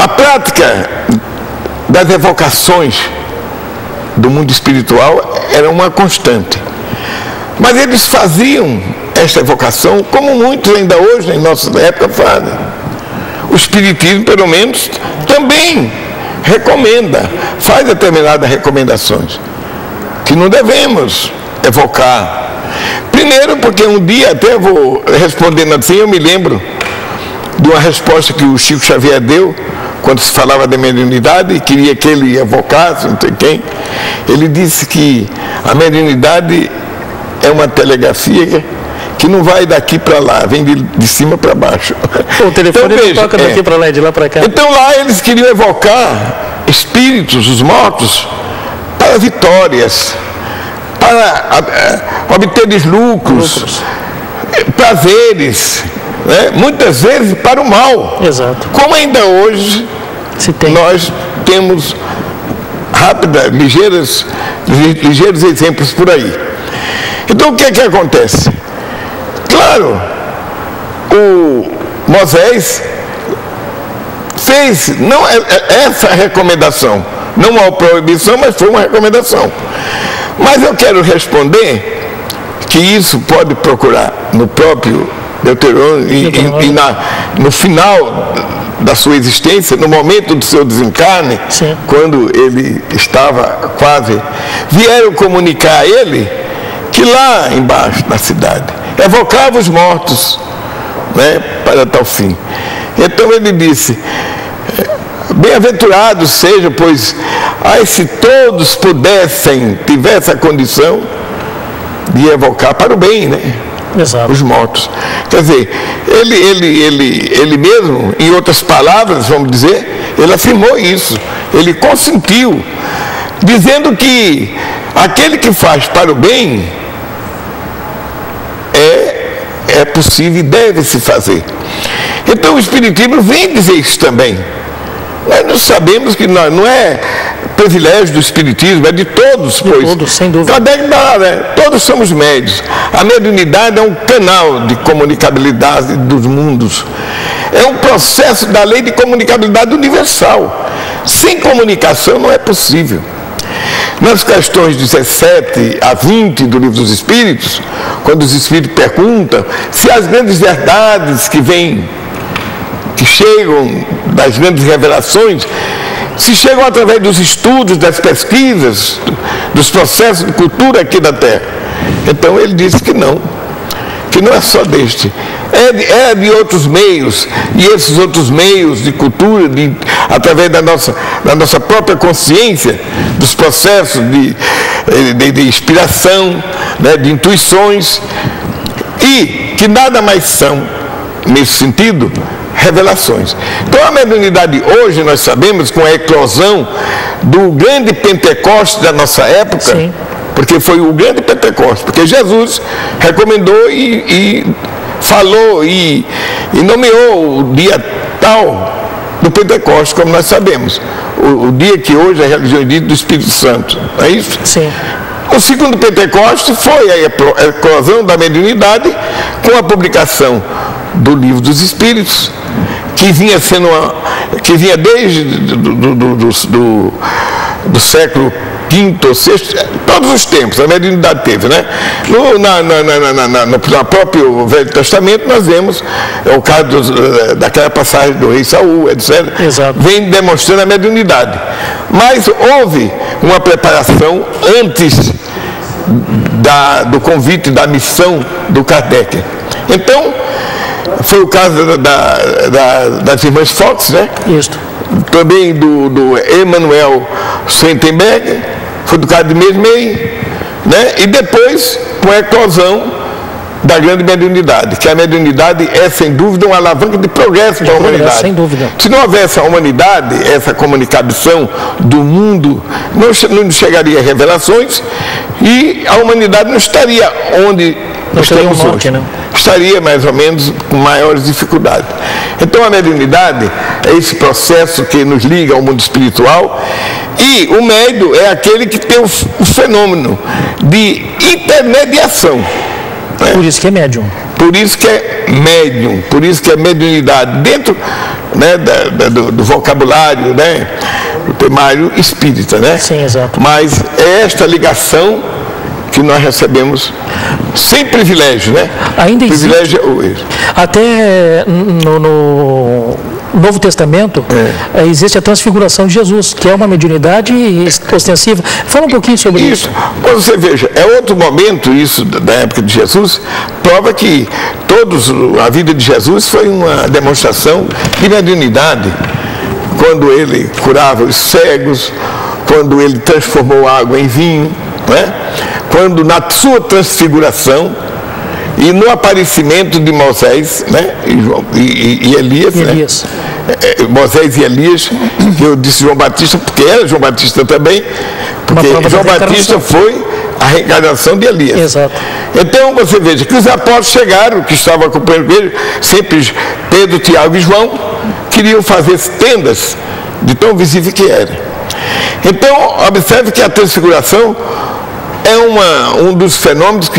A prática das evocações do mundo espiritual era uma constante. Mas eles faziam esta evocação como muitos ainda hoje, em nossa época, fazem. O Espiritismo, pelo menos, também recomenda, faz determinadas recomendações, que não devemos evocar. Primeiro, porque um dia, até vou respondendo assim, eu me lembro de uma resposta que o Chico Xavier deu, quando se falava da mediunidade e queria que ele evocasse, não sei quem. Ele disse que a mediunidade é uma telegrafia que não vai daqui para lá, vem de cima para baixo. O telefone então, veja, toca daqui para lá e de lá para cá. Então lá eles queriam evocar espíritos, os mortos, para vitórias, para obter lucros, prazeres, né? Muitas vezes para o mal. Exato. Como ainda hoje nós temos ligeiros exemplos por aí. Então o que é que acontece? Claro, o Moisés fez não essa recomendação, não uma proibição, mas foi uma recomendação. Mas eu quero responder que isso pode procurar no próprio Deuteronômio e no final da sua existência, no momento do seu desencarne, sim, quando ele estava quase, vieram comunicar a ele que lá embaixo na cidade evocava os mortos, né, para tal fim. Então ele disse: bem-aventurados sejam, pois, se todos pudessem, tivessem a condição de evocar para o bem, né? Exato. Os mortos. Quer dizer, ele mesmo, em outras palavras, vamos dizer, ele afirmou isso, ele consentiu, dizendo que aquele que faz para o bem é possível e deve se fazer. Então o Espiritismo vem dizer isso também. Nós sabemos que não é privilégio do Espiritismo, é de todos, pois. Todos, sem dúvida. Todos somos médios. A mediunidade é um canal de comunicabilidade dos mundos. É um processo da lei de comunicabilidade universal. Sem comunicação não é possível. Nas questões 17 a 20 do Livro dos Espíritos, quando os Espíritos perguntam se as grandes verdades que chegam das grandes revelações, se chegam através dos estudos, das pesquisas, dos processos de cultura aqui da Terra. Então ele disse que não é só deste, é de outros meios, e esses outros meios de cultura, através da nossa própria consciência, dos processos de inspiração, né, de intuições, e que nada mais são, nesse sentido, revelações. Então a mediunidade hoje, nós sabemos, com a eclosão do grande Pentecostes da nossa época, sim, porque foi o grande Pentecostes, porque Jesus recomendou e falou e nomeou o dia tal do Pentecostes, como nós sabemos, o dia que hoje a religião diz do Espírito Santo, não é isso? Sim. O segundo Pentecostes foi a eclosão da mediunidade com a publicação do Livro dos Espíritos, que vinha desde do século V ou VI, todos os tempos, a mediunidade teve, né? No próprio Velho Testamento nós vemos o caso daquela passagem do rei Saul, etc. Exato. Vem demonstrando a mediunidade. Mas houve uma preparação antes do convite, da missão do Kardec. Então, foi o caso das irmãs Fox, né? Isso. Também do Emanuel Swentenberg, foi do caso de Mesmei, né? E depois, com a eclosão da grande mediunidade, que a mediunidade é, sem dúvida, uma alavanca de progresso para a humanidade. Sem dúvida. Se não houvesse a humanidade, essa comunicação do mundo, não chegaria a revelações e a humanidade não estaria onde estamos hoje. Né? Estaria mais ou menos com maiores dificuldades. Então a mediunidade é esse processo que nos liga ao mundo espiritual, e o médium é aquele que tem o fenômeno de intermediação. Por isso que é médium. Por isso que é médium, por isso que é mediunidade. Dentro né, do vocabulário, né, do temário espírita, né? Sim, exato. Mas é esta ligação que nós recebemos sem privilégio, né? Ainda existe. Privilégio até no Novo Testamento existe a transfiguração de Jesus, que é uma mediunidade ostensiva. Fala um pouquinho sobre isso. Quando você veja, é outro momento isso da época de Jesus, prova que a vida de Jesus foi uma demonstração de mediunidade. Quando ele curava os cegos, quando ele transformou água em vinho, né? Quando na sua transfiguração e no aparecimento de Moisés, né? e Elias, Elias. Né? Moisés e Elias, que eu disse João Batista, porque era João Batista também, porque João Batista foi a reencarnação de Elias. Exato. Então você veja que os apóstolos chegaram, que estavam acompanhando ele, sempre Pedro, Tiago e João, queriam fazer tendas de tão visível que era. Então, observe que a transfiguração é um dos fenômenos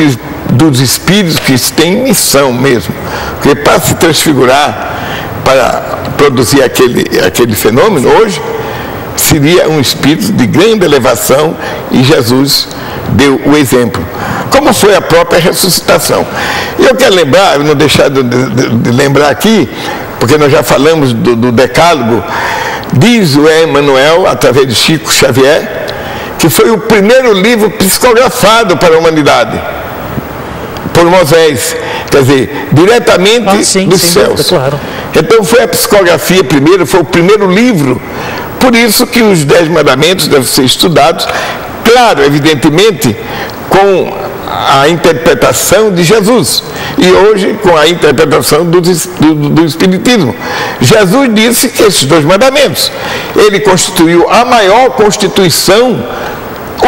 dos espíritos que têm missão mesmo. Porque para se transfigurar, para produzir aquele fenômeno hoje, seria um espírito de grande elevação e Jesus deu o exemplo. Como foi a própria ressuscitação. E eu quero lembrar, não deixar de lembrar aqui, porque nós já falamos do Decálogo, diz o Emmanuel, através de Chico Xavier, que foi o primeiro livro psicografado para a humanidade, por Moisés, quer dizer, diretamente dos céus. Claro. Então foi a psicografia primeiro, foi o primeiro livro, por isso que os 10 mandamentos devem ser estudados, claro, evidentemente, com a interpretação de Jesus e hoje com a interpretação do Espiritismo. Jesus disse que esses 2 mandamentos, ele constituiu a maior constituição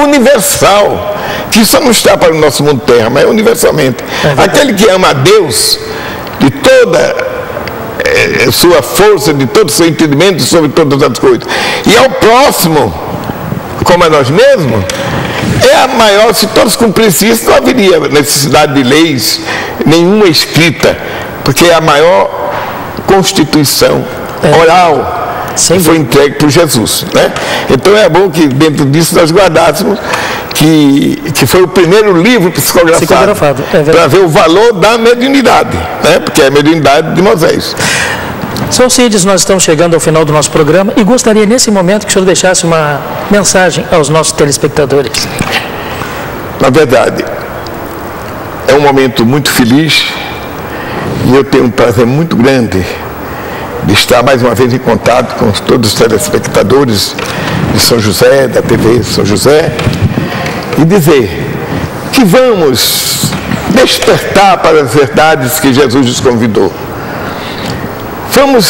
universal, que só não está para o nosso mundo terra, mas universalmente. Aquele que ama a Deus de toda sua força, de todo o seu entendimento sobre todas as coisas, e ao próximo como a nós mesmos, é a maior. Se todos cumprissem isso, não haveria necessidade de leis nenhuma escrita, porque é a maior constituição oral que foi entregue por Jesus, né? Então é bom que dentro disso nós guardássemos que foi o primeiro livro psicografado para ver o valor da mediunidade, né? Porque é a mediunidade de Moisés. São Alcides, nós estamos chegando ao final do nosso programa e gostaria nesse momento que o senhor deixasse uma mensagem aos nossos telespectadores. Na verdade, é um momento muito feliz e eu tenho um prazer muito grande de estar mais uma vez em contato com todos os telespectadores de São José, da TV São José, e dizer que vamos despertar para as verdades que Jesus nos convidou. Vamos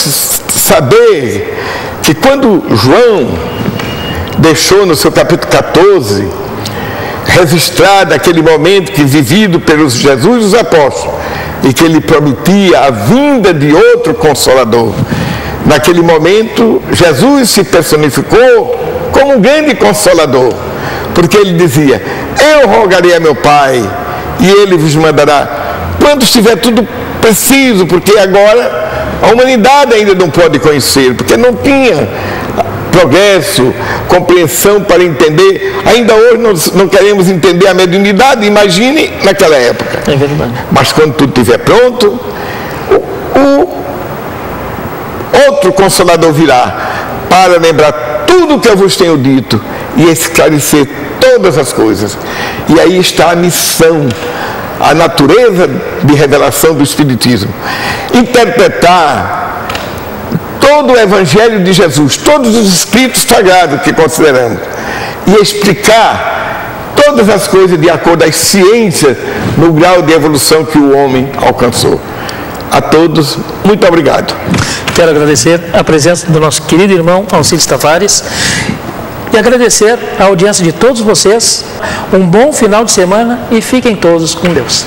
saber que quando João deixou no seu capítulo 14 registrado aquele momento que vivido pelos Jesus e os apóstolos e que ele prometia a vinda de outro Consolador, naquele momento Jesus se personificou como um grande Consolador, porque ele dizia: eu rogarei a meu Pai e ele vos mandará quando estiver tudo preciso, porque agora a humanidade ainda não pode conhecer, porque não tinha progresso, compreensão para entender. Ainda hoje nós não queremos entender a mediunidade, imagine naquela época. É verdade. Mas quando tudo estiver pronto, o outro Consolador virá para lembrar tudo o que eu vos tenho dito e esclarecer todas as coisas. E aí está a missão, a natureza de revelação do Espiritismo. Interpretar todo o Evangelho de Jesus, todos os escritos sagrados que consideramos, e explicar todas as coisas de acordo às ciências no grau de evolução que o homem alcançou. A todos, muito obrigado. Quero agradecer a presença do nosso querido irmão Alcides Tavares e agradecer a audiência de todos vocês. Um bom final de semana e fiquem todos com Deus.